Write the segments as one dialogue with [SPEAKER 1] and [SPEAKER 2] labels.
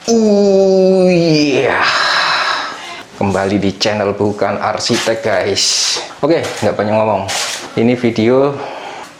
[SPEAKER 1] Iya, kembali di channel Bukan Arsitek guys. Oke, nggak banyak ngomong. Ini video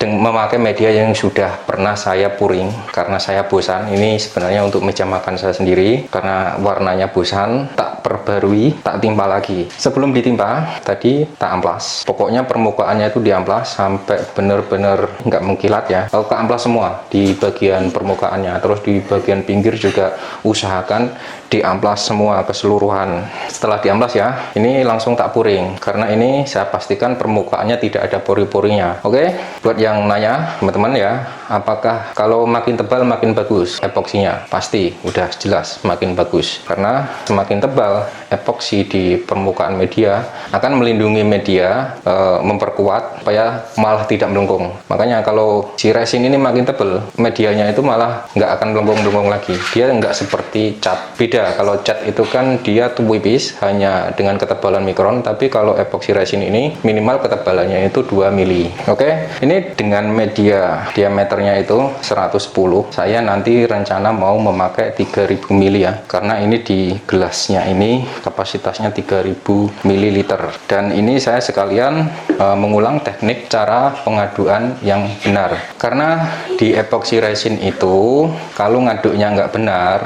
[SPEAKER 1] memakai media yang sudah pernah saya puring karena saya bosan. Ini sebenarnya untuk meja makan saya sendiri karena warnanya bosan, tak perbarui, tak timpa lagi. Sebelum ditimpa tadi tak amplas, pokoknya permukaannya itu diamplas sampai bener-bener nggak mengkilat ya. Kalau keamplas semua di bagian permukaannya, terus di bagian pinggir juga usahakan diamplas semua keseluruhan. Setelah diamplas ya, ini langsung tak puring karena ini saya pastikan permukaannya tidak ada pori-porinya. Oke, buat yang nanya teman-teman ya, apakah kalau makin tebal makin bagus epoksinya? Pasti udah jelas makin bagus, karena semakin tebal epoksi di permukaan media akan melindungi media, memperkuat supaya malah tidak melengkung. Makanya kalau si resin ini makin tebal, medianya itu malah nggak akan melengkung-melengkung lagi. Dia nggak seperti cat. Beda, kalau cat itu kan dia tipis hanya dengan ketebalan mikron, tapi kalau epoksi resin ini minimal ketebalannya itu 2 mili. Oke, ini dengan media diameternya itu 110. Saya nanti rencana mau memakai 3000 mili ya, karena ini di gelasnya ini kapasitasnya 3000 ml. Dan ini saya sekalian mengulang teknik cara pengaduan yang benar, karena di epoksi resin itu kalau ngaduknya nggak benar,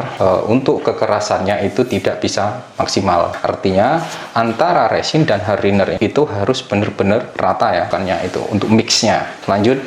[SPEAKER 1] untuk kekerasannya itu tidak bisa maksimal. Artinya antara resin dan hardener itu harus benar-benar rata ya, kannya itu untuk mixnya. Lanjut.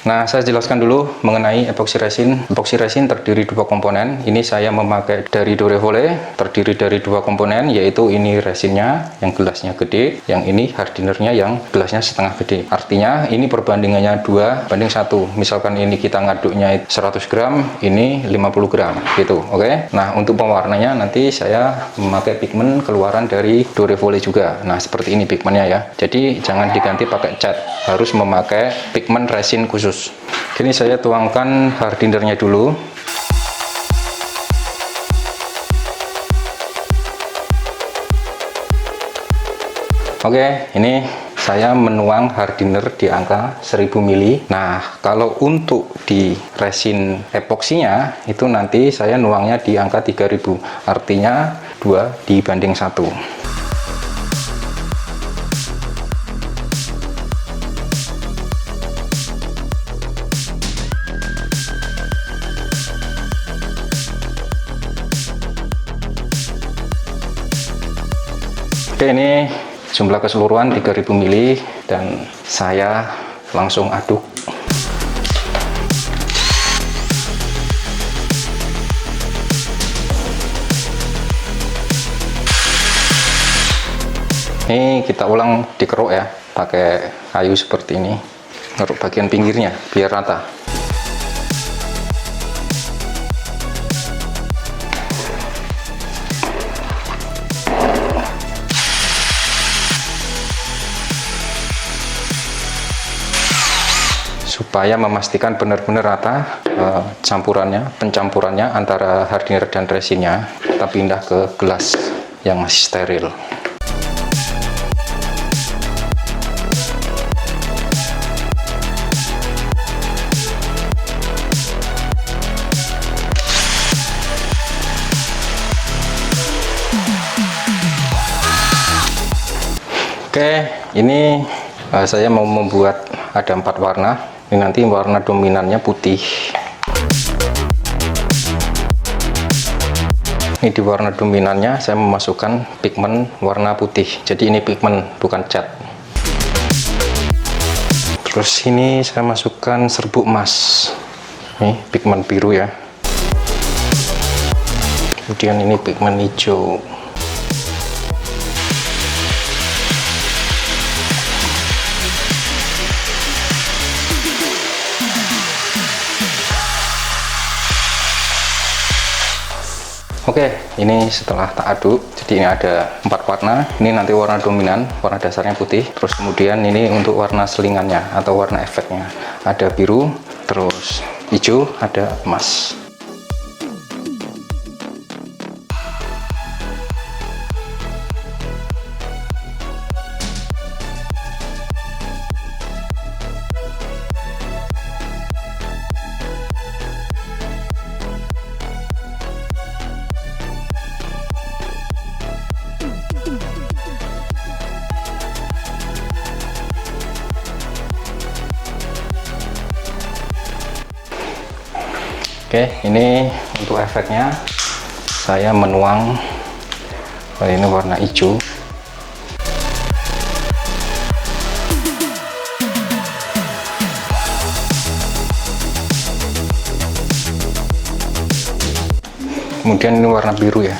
[SPEAKER 1] Nah, saya jelaskan dulu mengenai epoksi resin. Epoksi resin terdiri dua komponen. Ini saya memakai dari Dorevole, terdiri dari dua komponen, yaitu ini resinnya yang gelasnya gede, yang ini hardenernya yang gelasnya setengah gede. Artinya ini perbandingannya 2:1. Misalkan ini kita ngaduknya 100 gram, ini 50 gram gitu. Oke. Nah, untuk pewarnanya nanti saya memakai pigmen keluaran dari Dorevole juga. Nah, seperti ini pigmennya ya. Jadi jangan diganti pakai cat, harus memakai pigmen resin khusus. Ini saya tuangkan hardenernya dulu. Oke, ini saya menuang hardener di angka 1000 mili. Nah, kalau untuk di resin epoksinya itu nanti saya nuangnya di angka 3000. Artinya 2:1. Oke, ini jumlah keseluruhan 3000 mili dan saya langsung aduk. Ini kita ulang dikeruk ya, pakai kayu seperti ini, ngeruk bagian pinggirnya biar rata. Supaya memastikan benar-benar rata pencampurannya antara hardener dan resinnya, kita pindah ke gelas yang masih steril. Oke, ini saya mau membuat ada 4 warna. Ini nanti warna dominannya putih. Ini di warna dominannya saya memasukkan pigmen warna putih. Jadi ini pigmen bukan cat. Terus ini saya masukkan serbuk emas. Ini pigmen biru ya. Kemudian ini pigmen hijau. Oke, ini setelah tak aduk, jadi ini ada 4 warna. Ini nanti warna dominan, warna dasarnya putih. Terus kemudian ini untuk warna selingannya atau warna efeknya. Ada biru, terus hijau, ada emas. Oke, ini untuk efeknya saya menuang, ini warna hijau. Kemudian ini warna biru ya.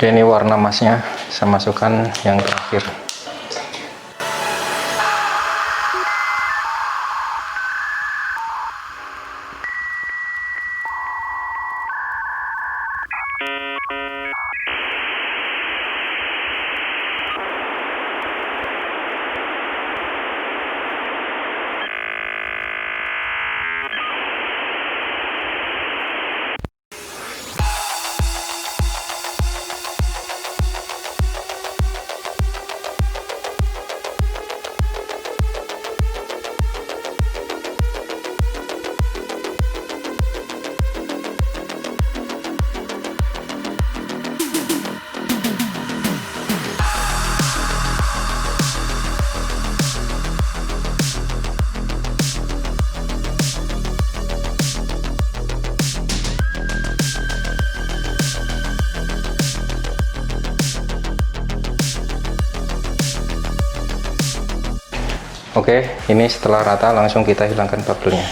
[SPEAKER 1] Oke, ini warna emasnya saya masukkan yang terakhir. Oke, ini setelah rata langsung kita hilangkan bubble-nya.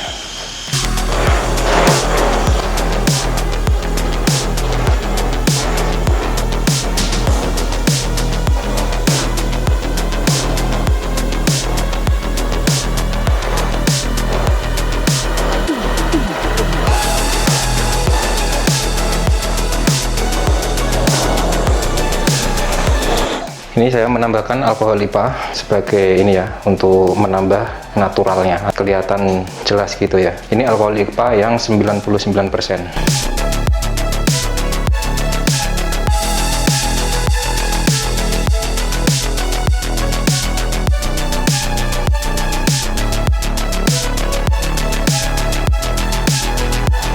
[SPEAKER 1] Ini saya menambahkan alkohol IPA sebagai ini ya, untuk menambah naturalnya, kelihatan jelas gitu ya. Ini alkohol IPA yang 99%.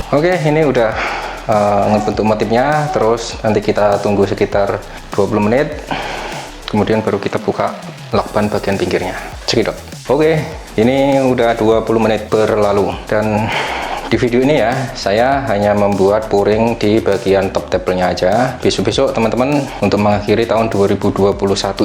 [SPEAKER 1] Oke, ini udah ngebentuk motifnya. Terus nanti kita tunggu sekitar 20 menit. Kemudian baru kita buka lakban bagian pinggirnya. Cekidot. Oke, ini udah 20 menit berlalu, dan di video ini ya saya hanya membuat puring di bagian top table-nya aja. Besok-besok teman-teman, untuk mengakhiri tahun 2021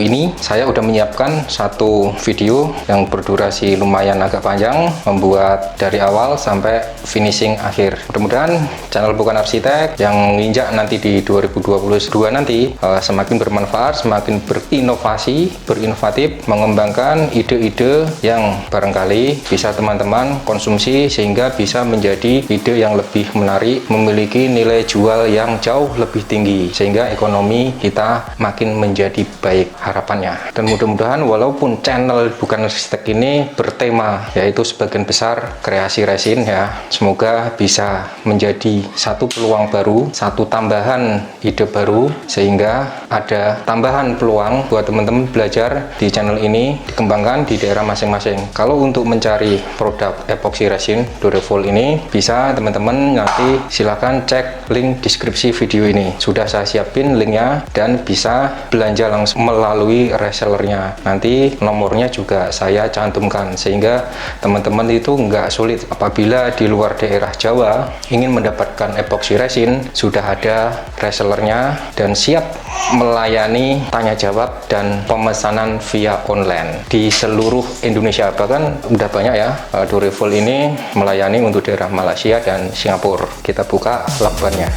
[SPEAKER 1] ini, saya udah menyiapkan satu video yang berdurasi lumayan agak panjang, membuat dari awal sampai finishing akhir. Mudah-mudahan channel Bukan Arsitek yang nginjak nanti di 2022 nanti semakin bermanfaat, semakin berinovasi, berinovatif, mengembangkan ide-ide yang barangkali bisa teman-teman konsumsi sehingga bisa menjadi ide yang lebih menarik, memiliki nilai jual yang jauh lebih tinggi, sehingga ekonomi kita makin menjadi baik harapannya. Dan mudah-mudahan walaupun channel Bukan Arsitek ini bertema yaitu sebagian besar kreasi resin ya, semoga bisa menjadi satu peluang baru, satu tambahan ide baru, sehingga ada tambahan peluang buat teman-teman belajar di channel ini, dikembangkan di daerah masing-masing. Kalau untuk mencari produk epoxy resin Durevol ini, bisa teman-teman nanti silahkan cek link deskripsi video ini. Sudah saya siapin linknya, dan bisa belanja langsung melalui resellernya. Nanti nomornya juga saya cantumkan, sehingga teman-teman itu nggak sulit apabila di luar daerah Jawa ingin mendapatkan epoxy resin, sudah ada resellernya dan siap melayani tanya jawab dan pemesanan via online di seluruh Indonesia. Bahkan udah banyak ya. Dorevolt ini melayani untuk daerah Malaysia dan Singapura. Kita buka lakbannya.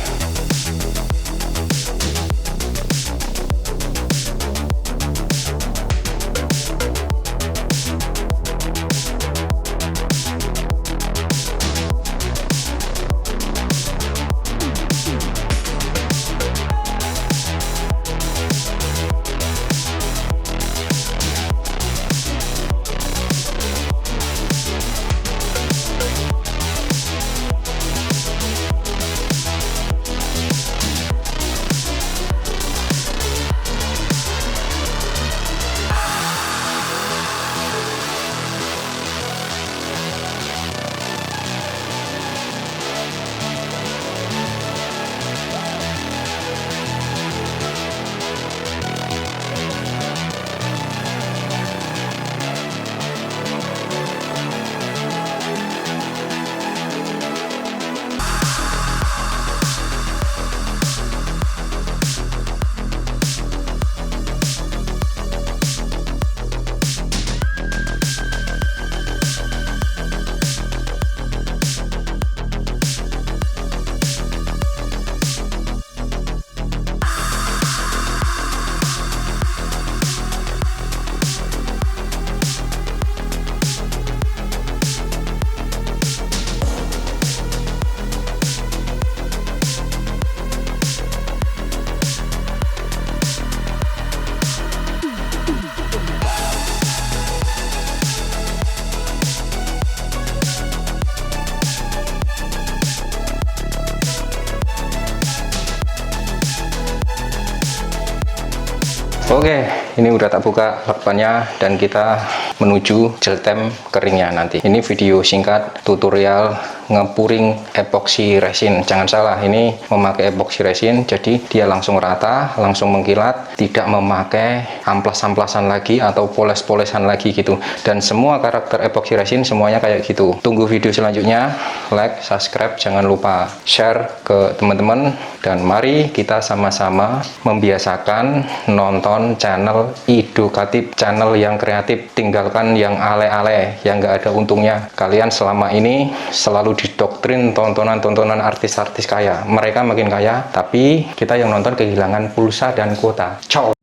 [SPEAKER 1] Oke, ini udah tak buka lakbannya dan kita menuju gel tem keringnya nanti. Ini video singkat tutorial ngepuring epoxy resin. Jangan salah, ini memakai epoxy resin, jadi dia langsung rata, langsung mengkilat, tidak memakai amplas-amplasan lagi atau poles-polesan lagi gitu. Dan semua karakter epoxy resin semuanya kayak gitu. Tunggu video selanjutnya, like, subscribe, jangan lupa share ke teman-teman, dan mari kita sama-sama membiasakan nonton channel edukatif, channel yang kreatif. Tinggalkan yang ale-ale, yang nggak ada untungnya. Kalian selama ini selalu didoktrin tontonan-tontonan artis-artis kaya. Mereka makin kaya, tapi kita yang nonton kehilangan pulsa dan kuota. Ciao.